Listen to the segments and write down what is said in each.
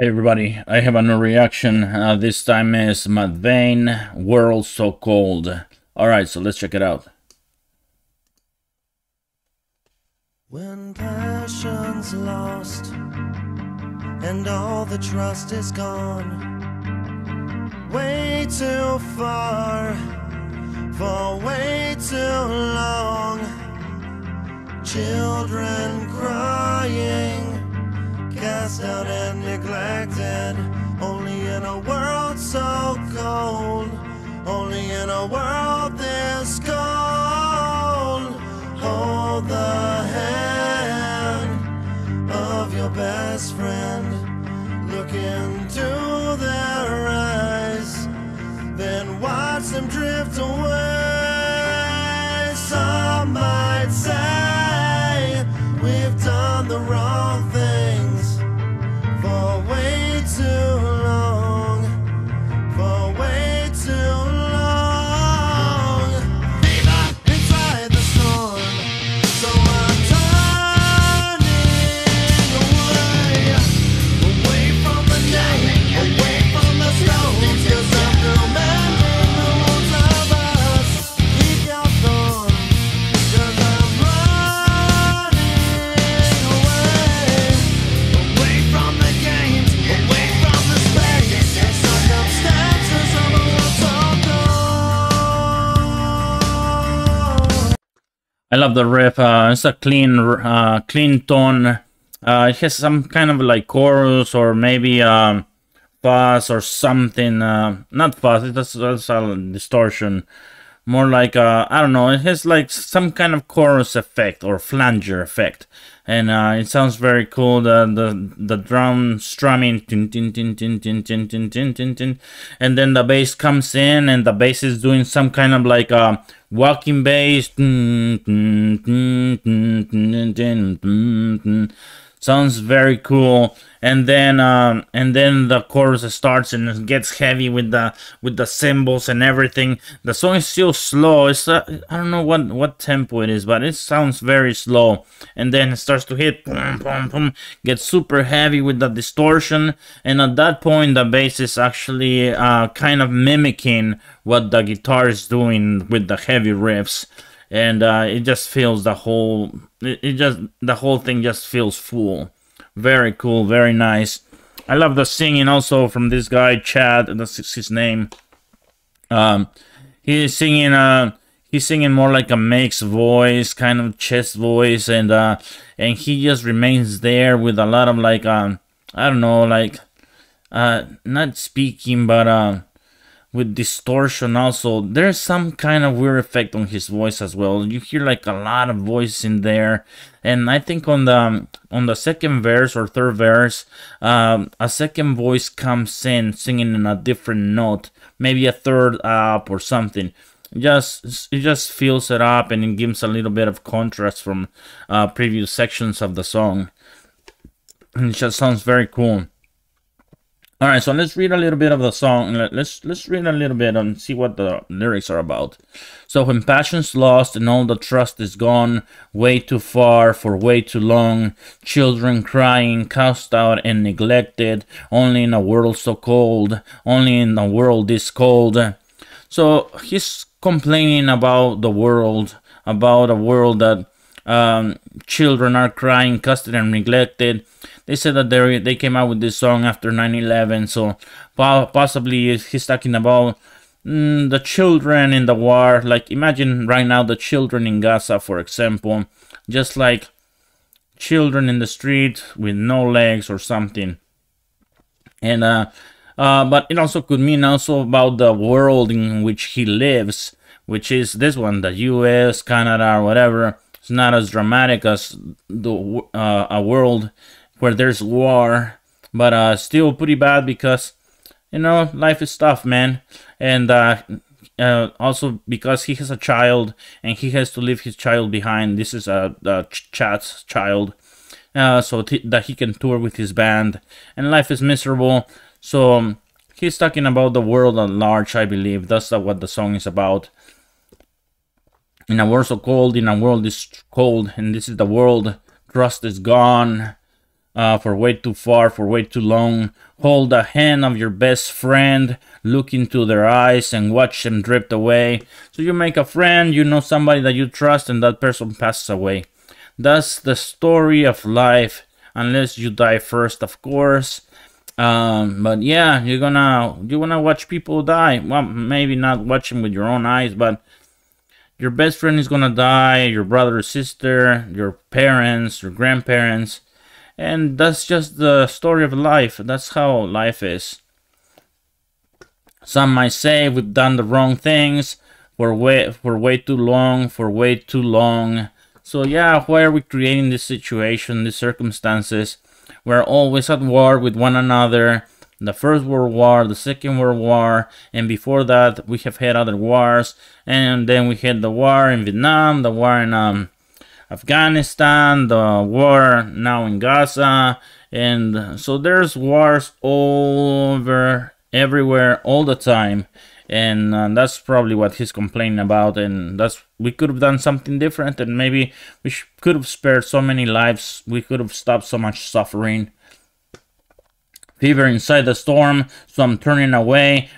Hey everybody, I have a new reaction. This time is Mudvayne, World So Cold. Alright, so let's check it out. When passion's lost and all the trust is gone, way too far for way too long, children crying, cast out and neglected, only in a world so cold, only in a world this cold. Hold the hand of your best friend, look into their eyes, then watch them drift away. Some might say we've done the wrong things for way too long, for way too long. Fever inside the storm, so I'm turning away from the night, away from the stones, 'cause I'm commanding the ones of us. Keep your thorn, 'cause I'm running away from the games, away from the space, and circumstances of a world so cold. I love the riff. It's a clean tone. It has some kind of like chorus or maybe fuzz or something. Not fuzz, that's a distortion. More like, I don't know, it has like some kind of chorus effect or flanger effect. And it sounds very cool. The drum strumming, tin, tin, tin, tin, tin, tin, tin, tin, tin, tin. And then the bass comes in, and the bass is doing some kind of like walking bass. Sounds very cool. And then the chorus starts and it gets heavy with the cymbals and everything. The song is still slow. It's I don't know what tempo it is, but it sounds very slow. And then it starts to hit, boom, boom, boom, gets super heavy with the distortion. And at that point, the bass is actually kind of mimicking what the guitar is doing with the heavy riffs. And it just feels the whole thing just feels full. Very cool, very nice. I love the singing also from this guy Chad, that's his name. He's singing more like a Make's voice, kind of chest voice, and he just remains there with a lot of like I don't know, like not speaking, but with distortion also. There's some kind of weird effect on his voice as well. You hear like a lot of voice in there. And I think on the second verse or third verse, a second voice comes in singing in a different note, maybe a third up or something. It just fills it up, and it gives a little bit of contrast from previous sections of the song. And it just sounds very cool. All right, so let's read a little bit of the song. Let's read a little bit and see what the lyrics are about. So, when passion's lost and all the trust is gone, way too far for way too long, children crying, cast out and neglected, only in a world so cold, only in a world this cold. So he's complaining about the world, about a world that children are crying, cast out and neglected. They said that they came out with this song after 9/11, so possibly he's talking about the children in the war. Like, imagine right now the children in Gaza, for example, just like children in the street with no legs or something. And but it also could mean also about the world in which he lives, which is this one, the U.S., Canada, or whatever. It's not as dramatic as a world where there's war, but still pretty bad because, you know, life is tough, man. And also because he has a child and he has to leave his child behind. This is Chad's child, so that he can tour with his band. And life is miserable, so he's talking about the world at large, I believe. That's what the song is about. In a world so cold, in a world this cold, and this is the world. Trust is gone. for way too far, for way too long. Hold the hand of your best friend, look into their eyes, and watch them drift away. So you make a friend, you know somebody that you trust, and that person passes away. That's the story of life, unless you die first, of course. But yeah, you wanna watch people die. Well, maybe not watch them with your own eyes, but your best friend is gonna die, your brother or sister, your parents, your grandparents. And that's just the story of life. That's how life is. Some might say we've done the wrong things for way too long, for way too long. So yeah, why are we creating this situation, these circumstances? We're always at war with one another. The First World War, the Second World War, and before that we have had other wars. And then we had the war in Vietnam, the war in Afghanistan, the war now in Gaza, and so there's wars all over everywhere all the time, and that's probably what he's complaining about. And we could have done something different, and maybe we could have spared so many lives. We could have stopped so much suffering. Fever inside the storm, so I'm turning away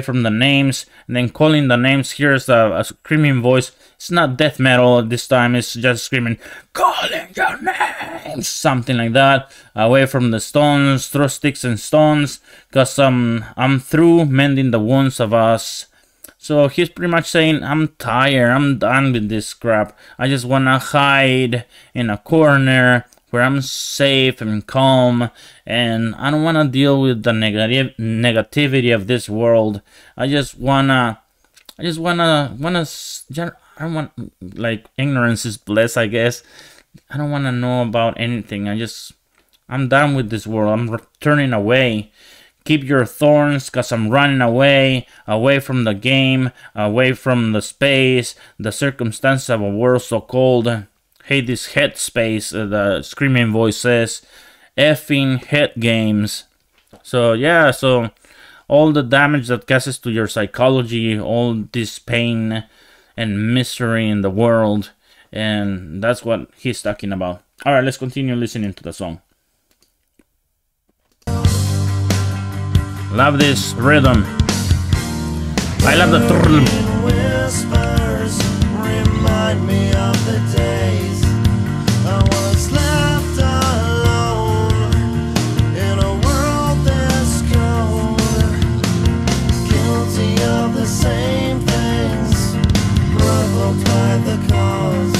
from the names, and then calling the names. Here's a screaming voice. It's not death metal this time, it's just screaming, calling your names, something like that. Away from the stones, throw sticks and stones, cause I'm through mending the wounds of us. So he's pretty much saying, I'm tired, I'm done with this crap. I just wanna hide in a corner where I'm safe and calm, and I don't want to deal with the negativity of this world. I don't want, like, ignorance is bliss, I guess. I don't want to know about anything. I'm done with this world. I'm turning away. Keep your thorns, cause I'm running away from the game, away from the space, the circumstance of a world so cold. Hate this headspace, the screaming voice says. Effing head games. So yeah, so all the damage that causes to your psychology, all this pain and misery in the world, and that's what he's talking about. Alright, let's continue listening to the song. Love this rhythm. I love the Whispers remind me of the days I was left alone in a world this cold, guilty of the same things provoked by the cause.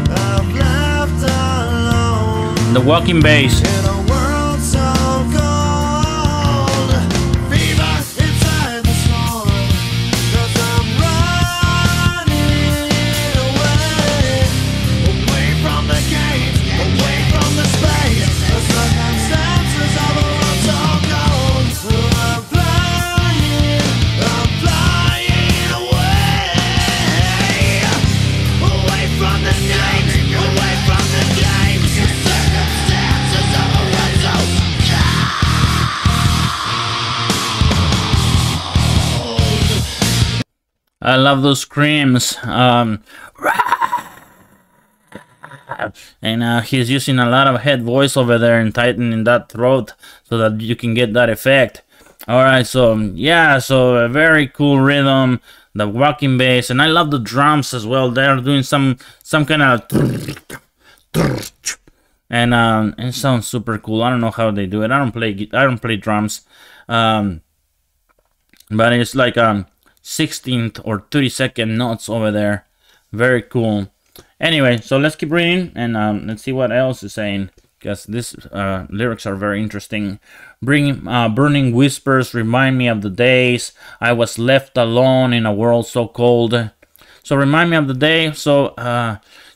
I've left alone the walking bass. in a world so cold. Fever inside the storm, 'cause I'm running away from the gates, away from the space, the circumstances of a world so cold. I'm flying away from the names, away from the games, the circumstances of a world so cold. I love those screams. And he's using a lot of head voice over there and tightening that throat so that you can get that effect. Alright, so yeah, so a very cool rhythm, the walking bass, and I love the drums as well. They're doing some kind of, and it sounds super cool. I don't know how they do it. I don't play drums, but it's like 16th or 32nd notes over there. Very cool. Anyway, so let's keep reading and let's see what else is saying, because these lyrics are very interesting. Burning whispers remind me of the days I was left alone in a world so cold. So remind me of the day. So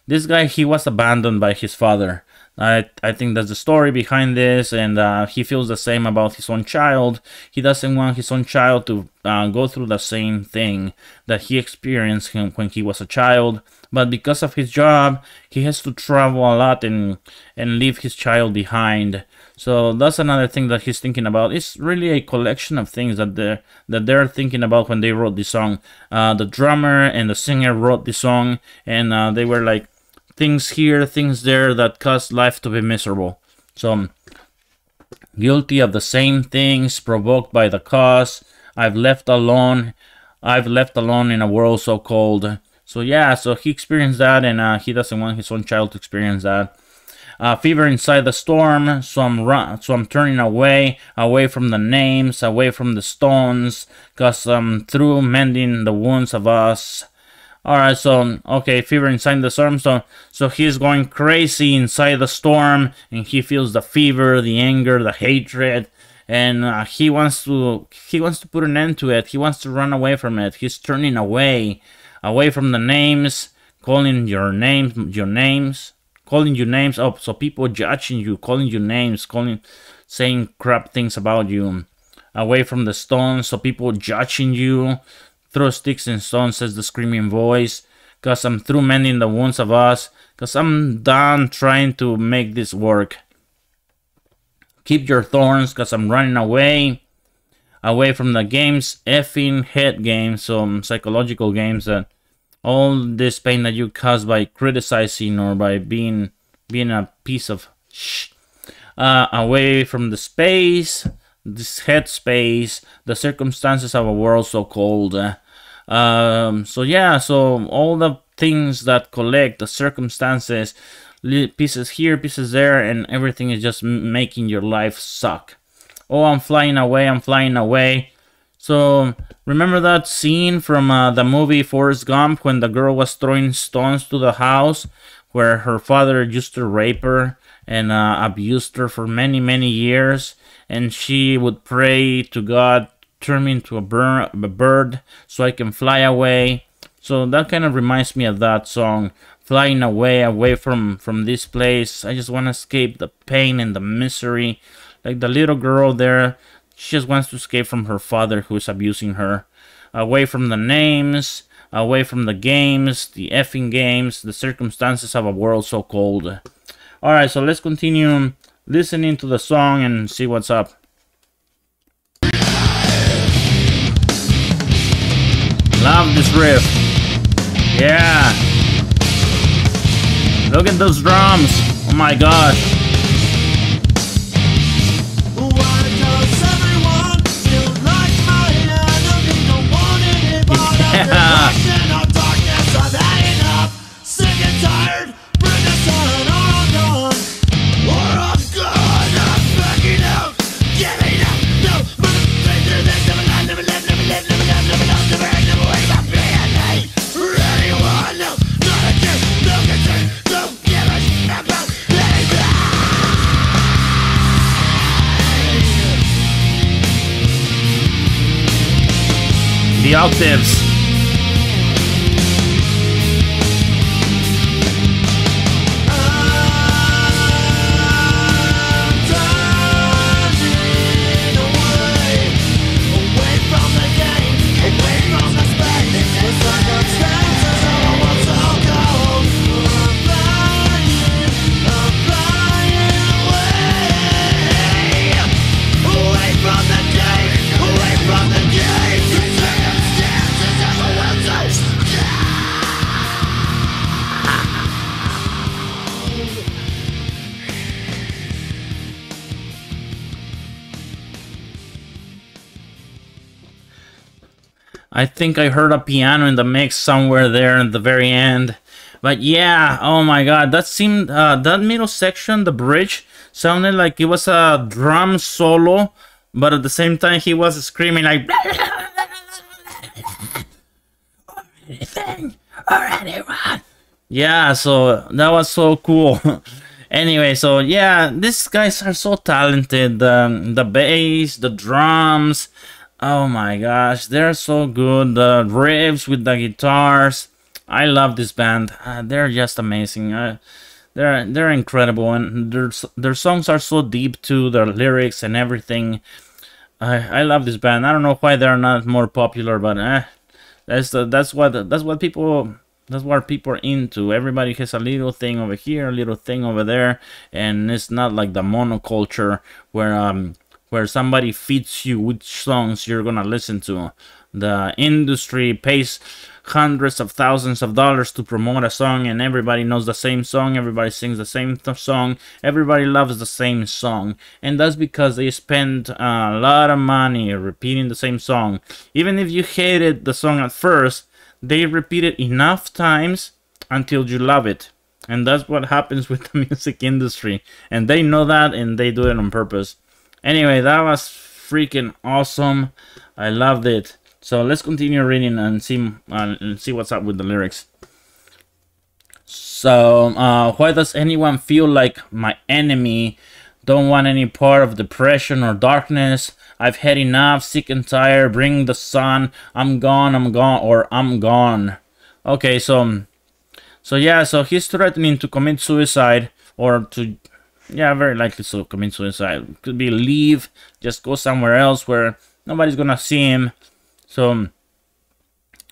this guy, he was abandoned by his father. I think that's the story behind this, and he feels the same about his own child. He doesn't want his own child to go through the same thing that he experienced when he was a child. But because of his job, he has to travel a lot and leave his child behind. So that's another thing that he's thinking about. It's really a collection of things that they're thinking about when they wrote this song. The drummer and the singer wrote this song, and they were like, things here, things there that cause life to be miserable. So guilty of the same things provoked by the cause. I've left alone in a world so cold. So yeah, so he experienced that, and he doesn't want his own child to experience that. Fever inside the storm, so I'm turning away from the names, away from the stones, cause I'm through mending the wounds of us. Alright, so, okay, fever inside the storm, so he's going crazy inside the storm, and he feels the fever, the anger, the hatred, and he wants to put an end to it. He wants to run away from it. He's turning away from the names, calling your names, calling you names. Oh, so people judging you, calling you names, saying crap things about you. Away from the stones, so people judging you. Throw sticks and stones, says the screaming voice. Cause I'm through mending the wounds of us. Cause I'm done trying to make this work. Keep your thorns, cause I'm running away from the games, effing head games, so psychological games, that all this pain that you cause by criticizing or by being a piece of shh. Away from the space, this head space, the circumstances of a world so cold. So yeah, so all the things that collect, the circumstances, pieces here, pieces there, and everything is just making your life suck. Oh, I'm flying away. So remember that scene from the movie Forrest Gump when the girl was throwing stones to the house, where her father used to rape her and abused her for many years, and she would pray to God, turn me into a bird so I can fly away. So that kind of reminds me of that song, flying away from this place. I just want to escape the pain and the misery. Like the little girl there, she just wants to escape from her father who is abusing her. Away from the names, away from the games, the effing games, the circumstances of a world so cold. Alright, so let's continue listening to the song and see what's up. Love this riff. Yeah. Look at those drums. Oh my gosh. Yeah. The octaves. I think I heard a piano in the mix somewhere there at the very end. But yeah, oh my god, that seemed, that middle section, the bridge, sounded like it was a drum solo, but at the same time he was screaming like... Yeah, so that was so cool. Anyway, so yeah, these guys are so talented. The bass, the drums... Oh my gosh, they're so good. The riffs with the guitars. I love this band. They're just amazing. They're incredible, and their songs are so deep too. Their lyrics and everything. I love this band. I don't know why they're not more popular, but that's what people are into. Everybody has a little thing over here, a little thing over there, and it's not like the monoculture where somebody feeds you which songs you're gonna listen to. the industry pays hundreds of thousands of dollars to promote a song, and everybody knows the same song, everybody sings the same song, everybody loves the same song, and that's because they spend a lot of money repeating the same song. Even if you hated the song at first, they repeat it enough times until you love it. And that's what happens with the music industry, and they know that, and they do it on purpose. Anyway, that was freaking awesome. I loved it. So let's continue reading and see what's up with the lyrics. So, why does anyone feel like my enemy? Don't want any part of depression or darkness. I've had enough, sick and tired. Bring the sun. I'm gone, or I'm gone. Okay, so yeah, so he's threatening to commit suicide, or to, yeah, very likely to commit suicide. Could be leave, just go somewhere else where nobody's gonna see him. So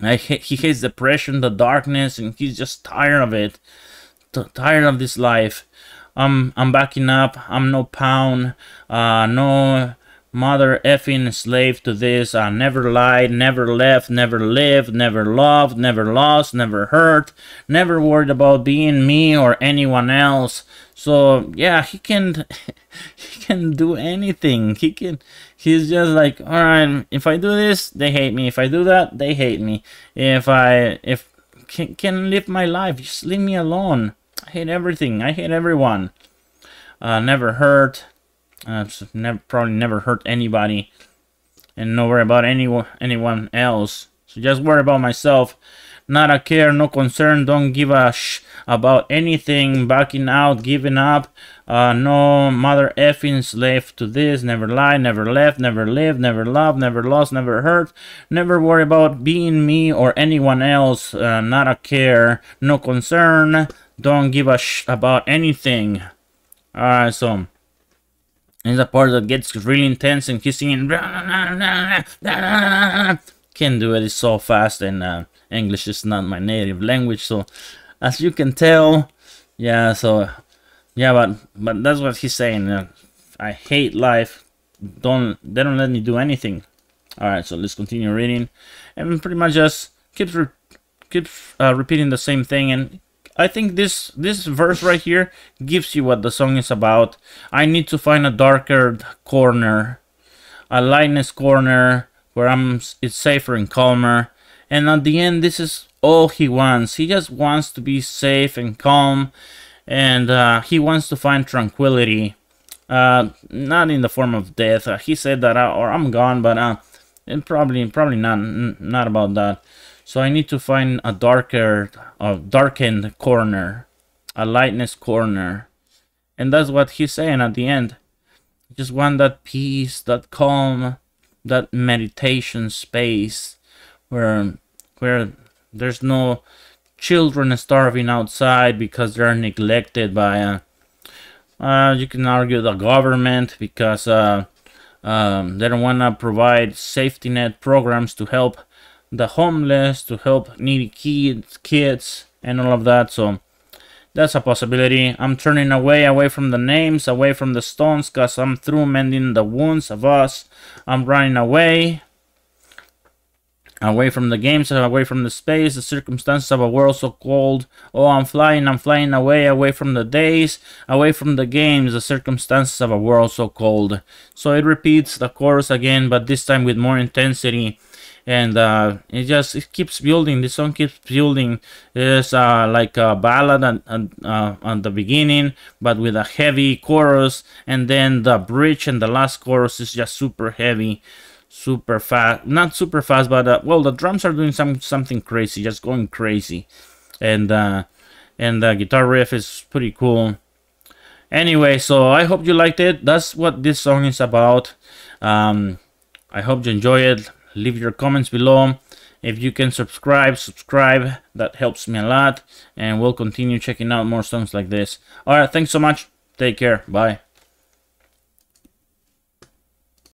he hates depression, the darkness, and he's just tired of it. Tired of this life. I'm backing up. I'm no pound. No mother effing slave to this. I never lied, never left, never lived, never loved, never lost, never hurt, never worried about being me or anyone else. So yeah, he can do anything. He's just like, all right, if I do this, they hate me. If I do that, they hate me. If can live my life, just leave me alone. I hate everything. I hate everyone. Never hurt. Probably never hurt anybody, and no worry about anyone else. So just worry about myself. Not a care, no concern. Don't give a about anything. Backing out, giving up. No mother effing slave to this. Never lie, never left, never lived, never loved, never lost, never hurt. Never worry about being me or anyone else. Not a care, no concern. Don't give a about anything. Alright, so it's a part that gets really intense, and he's singing. Can't do it, it's so fast, and English is not my native language, so as you can tell, yeah, so yeah, but that's what he's saying. I hate life. They don't let me do anything. Alright, so let's continue reading, and pretty much just keeps repeating the same thing. And I think this verse right here gives you what the song is about. I need to find a darker corner, a lightness corner where it's safer and calmer. And at the end, this is all he wants. He just wants to be safe and calm, and he wants to find tranquility, not in the form of death. He said that, or I'm gone, but and probably not about that. So I need to find a darkened corner, a lightness corner. And that's what he's saying at the end. I just want that peace, that calm, that meditation space where there's no children starving outside because they're neglected by, you can argue, the government, because they don't want to provide safety net programs to help the homeless, to help needy kids, and all of that. So that's a possibility. I'm turning away from the names, away from the stones, because I'm through mending the wounds of us. I'm running away from the games, away from the space, the circumstances of a world so cold. Oh, I'm flying away from the days, away from the games, the circumstances of a world so cold. So it repeats the chorus again, but this time with more intensity. And it keeps building. This song keeps building. It's like a ballad at the beginning, but with a heavy chorus, and then the bridge and the last chorus is just super heavy, super fast. Not super fast, but well, the drums are doing something crazy, just going crazy, and the guitar riff is pretty cool. Anyway, so I hope you liked it. That's what this song is about. I hope you enjoy it. Leave your comments below. If you can subscribe, that helps me a lot, and we'll continue checking out more songs like this. Alright, thanks so much. Take care. Bye.